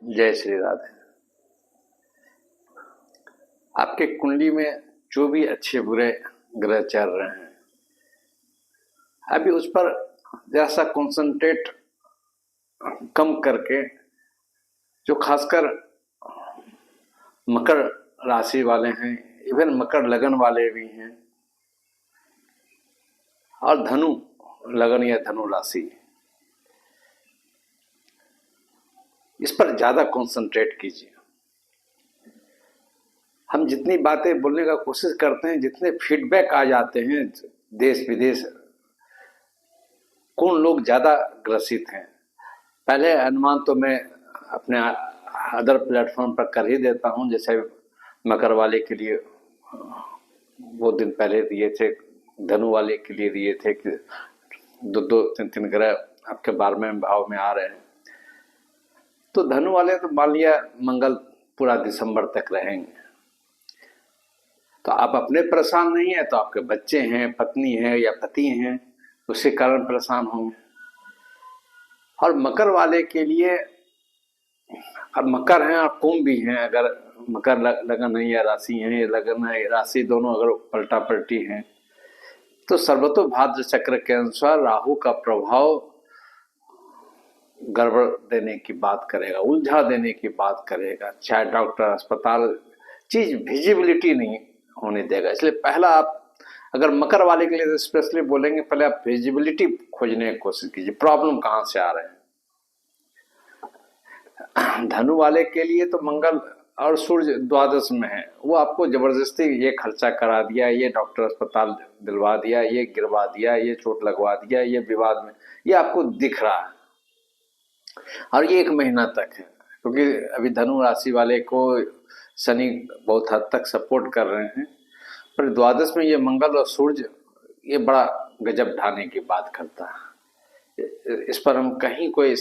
जय श्री राधे। आपके कुंडली में जो भी अच्छे बुरे ग्रह चल रहे हैं, अभी उस पर जरा सा कंसंट्रेट कम करके, जो खासकर मकर राशि वाले हैं, इवन मकर लगन वाले भी हैं, और धनु लगन या धनु राशि, इस पर ज्यादा कंसंट्रेट कीजिए। हम जितनी बातें बोलने का कोशिश करते हैं, जितने फीडबैक आ जाते हैं देश विदेश, कौन लोग ज्यादा ग्रसित हैं, पहले अनुमान तो मैं अपने अदर प्लेटफॉर्म पर कर ही देता हूं। जैसे मकर वाले के लिए वो दिन पहले दिए थे, धनु वाले के लिए दिए थे कि दो तीन ग्रह आपके 12वें भाव में आ रहे हैं। तो धनु वाले तो मान लिया मंगल पूरा दिसंबर तक रहेंगे, तो आप अपने परेशान नहीं है तो आपके बच्चे हैं, पत्नी है या पति हैं, उसके कारण परेशान होंगे। और मकर वाले के लिए, अब मकर हैं और कुंभ भी हैं, अगर मकर लगन है या राशि है, लगन है राशि दोनों अगर पलटा पलटी हैं, तो सर्वतो भाद्र चक्र के अनुसार राहु का प्रभाव गड़बड़ देने की बात करेगा, उलझा देने की बात करेगा। चाहे डॉक्टर, अस्पताल, चीज विजिबिलिटी नहीं होने देगा। इसलिए पहला आप अगर मकर वाले के लिए स्पेशली बोलेंगे, पहले आप विजिबिलिटी खोजने की कोशिश कीजिए, प्रॉब्लम कहां से आ रहे हैं। धनु वाले के लिए तो मंगल और सूर्य द्वादश में है, वो आपको जबरदस्ती ये खर्चा करा दिया, ये डॉक्टर अस्पताल दिलवा दिया, ये गिरवा दिया, ये चोट लगवा दिया, ये विवाद में, ये आपको दिख रहा है। और ये 1 महीना तक है, क्योंकि अभी धनु राशि वाले को शनि बहुत हद तक सपोर्ट कर रहे हैं, पर द्वादश में ये मंगल और सूर्य ये बड़ा गजब ढाने की बात करता है। इस पर हम कहीं कोई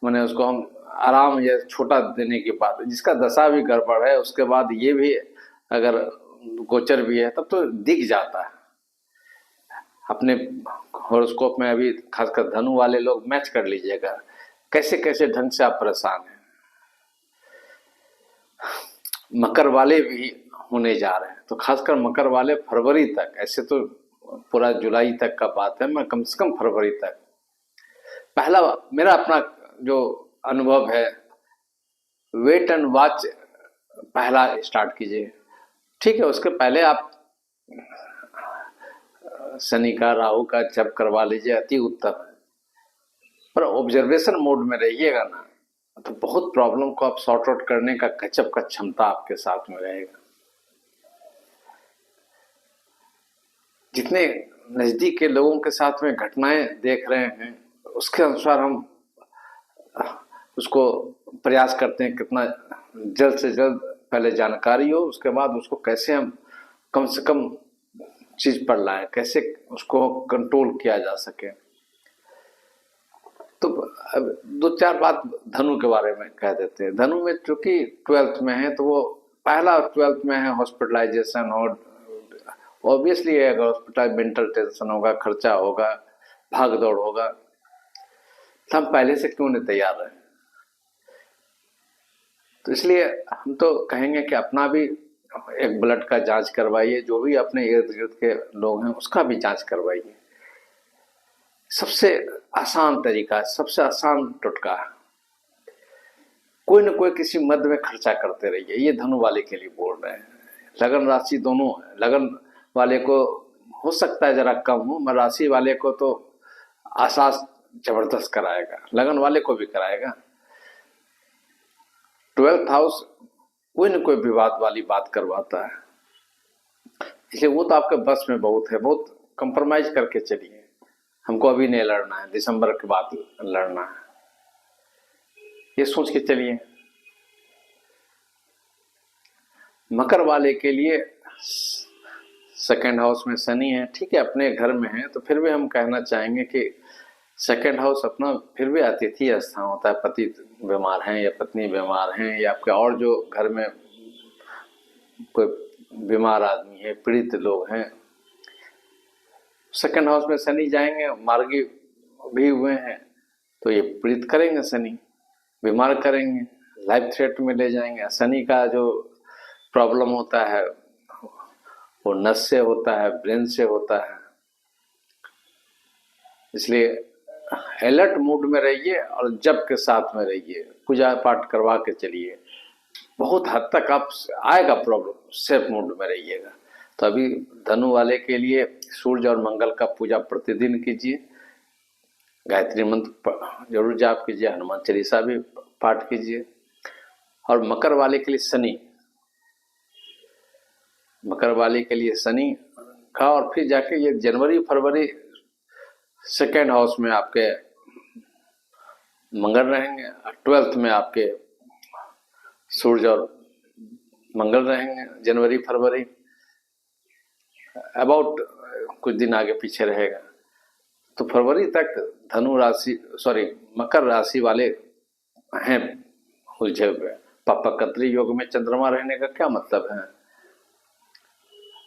माने उसको हम आराम या छोटा देने की बात, जिसका दशा भी गड़बड़ है उसके बाद ये भी अगर गोचर भी है तब तो दिख जाता है। अपने हॉरोस्कोप में अभी खासकर धनु वाले लोग मैच कर लीजिएगा, कैसे कैसे ढंग से आप परेशान हैं। मकर वाले भी होने जा रहे हैं, तो खासकर मकर वाले फरवरी तक, ऐसे तो पूरा जुलाई तक का बात है, मैं कम से कम फरवरी तक, पहला मेरा अपना जो अनुभव है, वेट एंड वॉच पहला स्टार्ट कीजिए। ठीक है, उसके पहले आप शनि का, राहु का जप करवा लीजिए, अति उत्तम है। पर ऑब्जर्वेशन मोड में रहिएगा ना, तो बहुत प्रॉब्लम को आप सॉर्ट आउट करने का गजब का क्षमता आपके साथ में रहेगा। जितने नजदीक के लोगों के साथ में घटनाएं देख रहे हैं, उसके अनुसार हम उसको प्रयास करते हैं कितना जल्द से जल्द पहले जानकारी हो, उसके बाद उसको कैसे हम कम से कम चीज पर लाएं, कैसे उसको कंट्रोल किया जा सके। तो अब 2-4 बात धनु के बारे में कह देते हैं। धनु में चूंकि 12th में है, तो वो पहला 12th में है, हॉस्पिटलाइजेशन और ऑब्वियसली अगर हॉस्पिटल मेंटल टेंशन होगा, खर्चा होगा, भाग दौड़ होगा, तो हम पहले से क्यों नहीं तैयार रहे। तो इसलिए हम तो कहेंगे कि अपना भी एक ब्लड का जांच करवाइए, जो भी अपने इर्द गिर्द के लोग हैं उसका भी जांच करवाइए। सबसे आसान तरीका, सबसे आसान टुटका, कोई न कोई किसी मद में खर्चा करते रहिए। ये धनु वाले के लिए बोल रहे हैं। लगन राशि दोनों, लगन वाले को हो सकता है जरा कम हो, मगर राशि वाले को तो आसास जबरदस्त कराएगा, लगन वाले को भी कराएगा। 12th हाउस कोई न कोई विवाद वाली बात करवाता है, इसलिए वो तो आपके बस में बहुत है, बहुत कंप्रोमाइज करके चलिए। हमको अभी नहीं लड़ना है, दिसंबर के बाद लड़ना है, ये सोच के चलिए। मकर वाले के लिए 2nd हाउस में शनि है, ठीक है, अपने घर में है, तो फिर भी हम कहना चाहेंगे कि 2nd हाउस अपना फिर भी अतिथि स्थान होता है। पति बीमार हैं या पत्नी बीमार हैं, या आपके और जो घर में कोई बीमार आदमी है, पीड़ित लोग हैं, 2nd हाउस में शनि जाएंगे, मार्गी भी हुए हैं, तो ये पीड़ित करेंगे, शनि बीमार करेंगे, लाइफ थ्रेट में ले जाएंगे। शनि का जो प्रॉब्लम होता है वो नस से होता है, ब्रेन से होता है। इसलिए अलर्ट मूड में रहिए और जप के साथ में रहिए, पूजा पाठ करवा के चलिए, बहुत हद तक आप आएगा प्रॉब्लम, सेफ मूड में रहिएगा। तो अभी धनु वाले के लिए सूर्य और मंगल का पूजा प्रतिदिन कीजिए, गायत्री मंत्र जरूर जाप कीजिए, हनुमान चालीसा भी पाठ कीजिए। और मकर वाले के लिए शनि, मकर वाले के लिए शनि का, और फिर जाके ये जनवरी फरवरी सेकेंड हाउस में आपके मंगल रहेंगे, 12th में आपके सूर्य और मंगल रहेंगे। जनवरी फरवरी अबाउट कुछ दिन आगे पीछे रहेगा। तो फरवरी तक धनु राशि मकर राशि वाले हैं उलझे हुए। पापकत्री योग में चंद्रमा रहने का क्या मतलब है?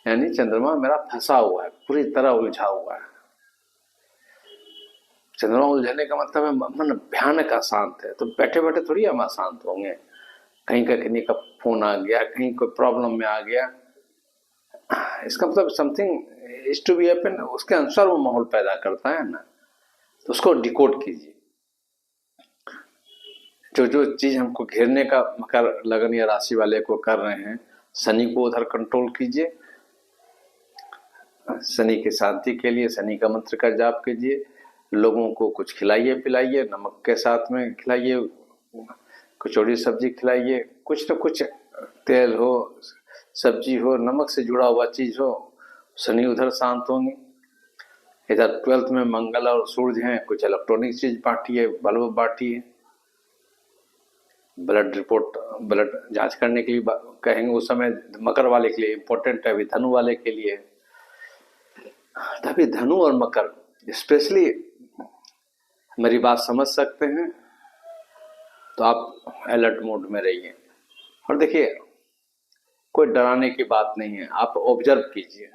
यानी चंद्रमा मेरा फंसा हुआ है, पूरी तरह उलझा हुआ है। चंद्रमा उलझने का मतलब है मन भयानक अशांत है। तो बैठे बैठे थोड़ी हम अशांत होंगे, कहीं का किन्हीं का फोन आ गया, कहीं कोई प्रॉब्लम में आ गया, इसका मतलब something is to be happen, उसके अनुसार वो माहौल पैदा करता है ना। तो उसको डिकोड कीजिए। जो जो चीज हमको घेरने का मकर लगन या राशि वाले को कर रहे हैं, शनि को उधर कंट्रोल कीजिए। शनि की शांति के लिए शनि का मंत्र का जाप कीजिए। लोगों को कुछ खिलाइए पिलाइए, नमक के साथ में खिलाइए, कचौड़ी सब्जी खिलाइए, कुछ तो कुछ तेल हो, सब्जी हो, नमक से जुड़ा हुआ चीज हो, शनि उधर शांत होंगे। इधर 12th में मंगल और सूर्य हैं, कुछ इलेक्ट्रॉनिक चीज बांटिए, बल्ब बांटिए। ब्लड रिपोर्ट, ब्लड जांच करने के लिए कहेंगे उस समय, मकर वाले के लिए इम्पोर्टेंट है, अभी धनु वाले के लिए। तभी धनु और मकर स्पेशली मेरी बात समझ सकते हैं, तो आप अलर्ट मोड में रहिए। और देखिए, कोई डराने की बात नहीं है, आप ऑब्जर्व कीजिए।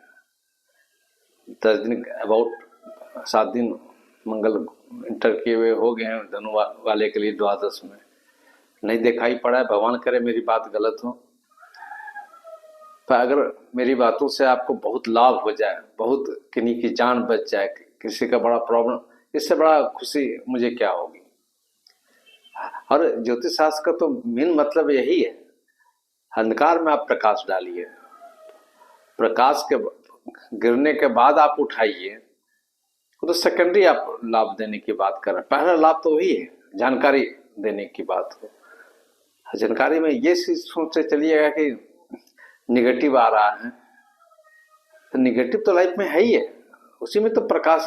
10 दिन अबाउट 7 दिन मंगल इंटर किए हुए हो गए हैं धनु वाले के लिए द्वादश में, नहीं दिखाई पड़ा है। भगवान करे मेरी बात गलत हो, पर अगर मेरी बातों से आपको बहुत लाभ हो जाए, बहुत किन्हीं की जान बच जाए, किसी का बड़ा प्रॉब्लम, इससे बड़ा खुशी मुझे क्या होगी। और ज्योतिष शास्त्र का तो मेन मतलब यही है, अंधकार में आप प्रकाश डालिए, प्रकाश के गिरने के बाद आप उठाइए। तो सेकेंडरी आप लाभ देने की बात कर रहे हैं, पहला लाभ तो वही है, जानकारी देने की बात हो। जानकारी में ये चीज सोचते चलिएगा कि निगेटिव आ रहा है, तो निगेटिव तो लाइफ में है ही है, उसी में तो प्रकाश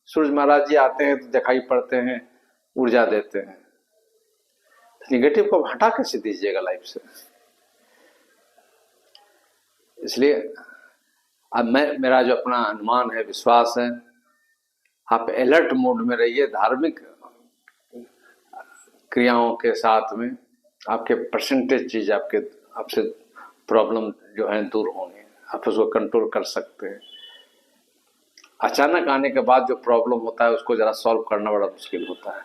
सूर्य महाराज जी आते हैं तो दिखाई पड़ते हैं, ऊर्जा देते हैं। निगेटिव को हटा कैसे दीजिएगा लाइफ से। इसलिए अब मेरा जो अपना अनुमान है, विश्वास है, आप अलर्ट मोड में रहिए। धार्मिक क्रियाओं के साथ में आपके परसेंटेज चीज आपसे प्रॉब्लम जो है दूर होंगे, आप उसको कंट्रोल कर सकते हैं। अचानक आने के बाद जो प्रॉब्लम होता है उसको जरा सॉल्व करना बड़ा मुश्किल होता है।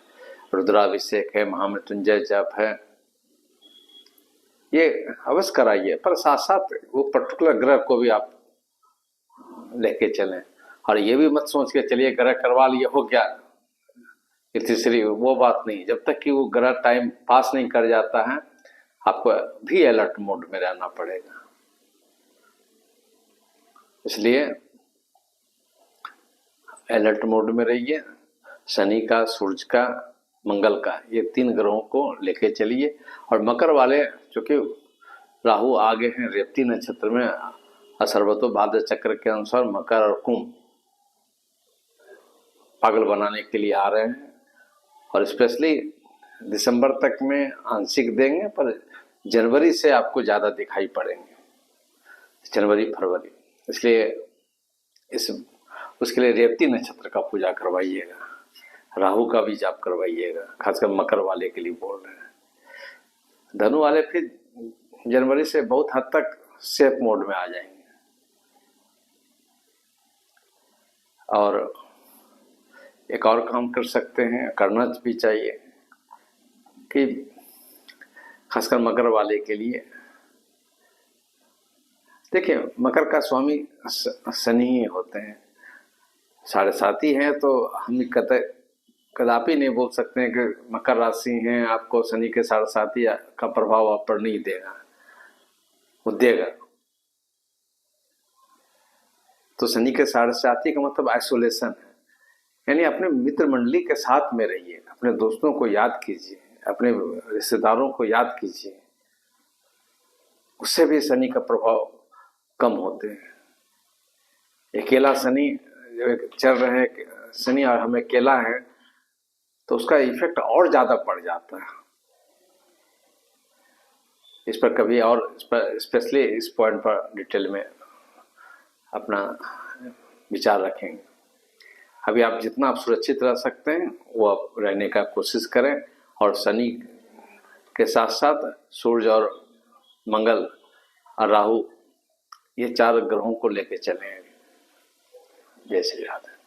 रुद्राभिषेक है, महामृत्युंजय जप है, ये अवश्य कराइए, पर साथ साथ वो पर्टिकुलर ग्रह को भी आप लेके चलें। और ये भी मत सोच के चलिए ग्रह करवा लिए हो गया तीसरी, वो बात नहीं। जब तक कि वो ग्रह टाइम पास नहीं कर जाता है, आपको भी अलर्ट मोड में रहना पड़ेगा। इसलिए अलर्ट मोड में रहिए। शनि का, सूर्य का, मंगल का, ये 3 ग्रहों को लेके चलिए। और मकर वाले, चूंकि राहु आगे हैं रेवती नक्षत्र में, असर्वतो भाद्र चक्र के अनुसार मकर और कुंभ पागल बनाने के लिए आ रहे हैं। और स्पेशली दिसंबर तक में आंशिक देंगे, पर जनवरी से आपको ज्यादा दिखाई पड़ेंगे, जनवरी फरवरी। इसलिए उसके लिए रेवती नक्षत्र का पूजा करवाइएगा, राहु का भी जाप करवाइएगा, खासकर मकर वाले के लिए बोल रहे हैं। धनु वाले फिर जनवरी से बहुत हद तक सेफ मोड में आ जाएंगे। और एक और काम कर सकते हैं, करना भी चाहिए, कि खासकर मकर वाले के लिए। देखिए, मकर का स्वामी शनि ही होते हैं, साढ़े साथी हैं, तो हम कदापि नहीं बोल सकते हैं कि मकर राशि हैं, आपको शनि के साढ़े साथी का प्रभाव आप पर नहीं देगा, वो देगा। तो शनि के साढ़े साथी का मतलब आइसोलेशन है, यानी अपने मित्र मंडली के साथ में रहिए, अपने दोस्तों को याद कीजिए, अपने रिश्तेदारों को याद कीजिए, उससे भी शनि का प्रभाव कम होते हैं। अकेला शनि चल रहे हैं शनि और हमें अकेला है तो उसका इफेक्ट और ज्यादा पड़ जाता है। इस पर कभी और इस पर स्पेशली इस पॉइंट पर डिटेल में अपना विचार रखेंगे। अभी आप जितना आप सुरक्षित रह सकते हैं वो आप रहने का कोशिश करें, और शनि के साथ साथ सूर्य और मंगल और राहु, ये 4 ग्रहों को लेके चलें। जय श्री राधे।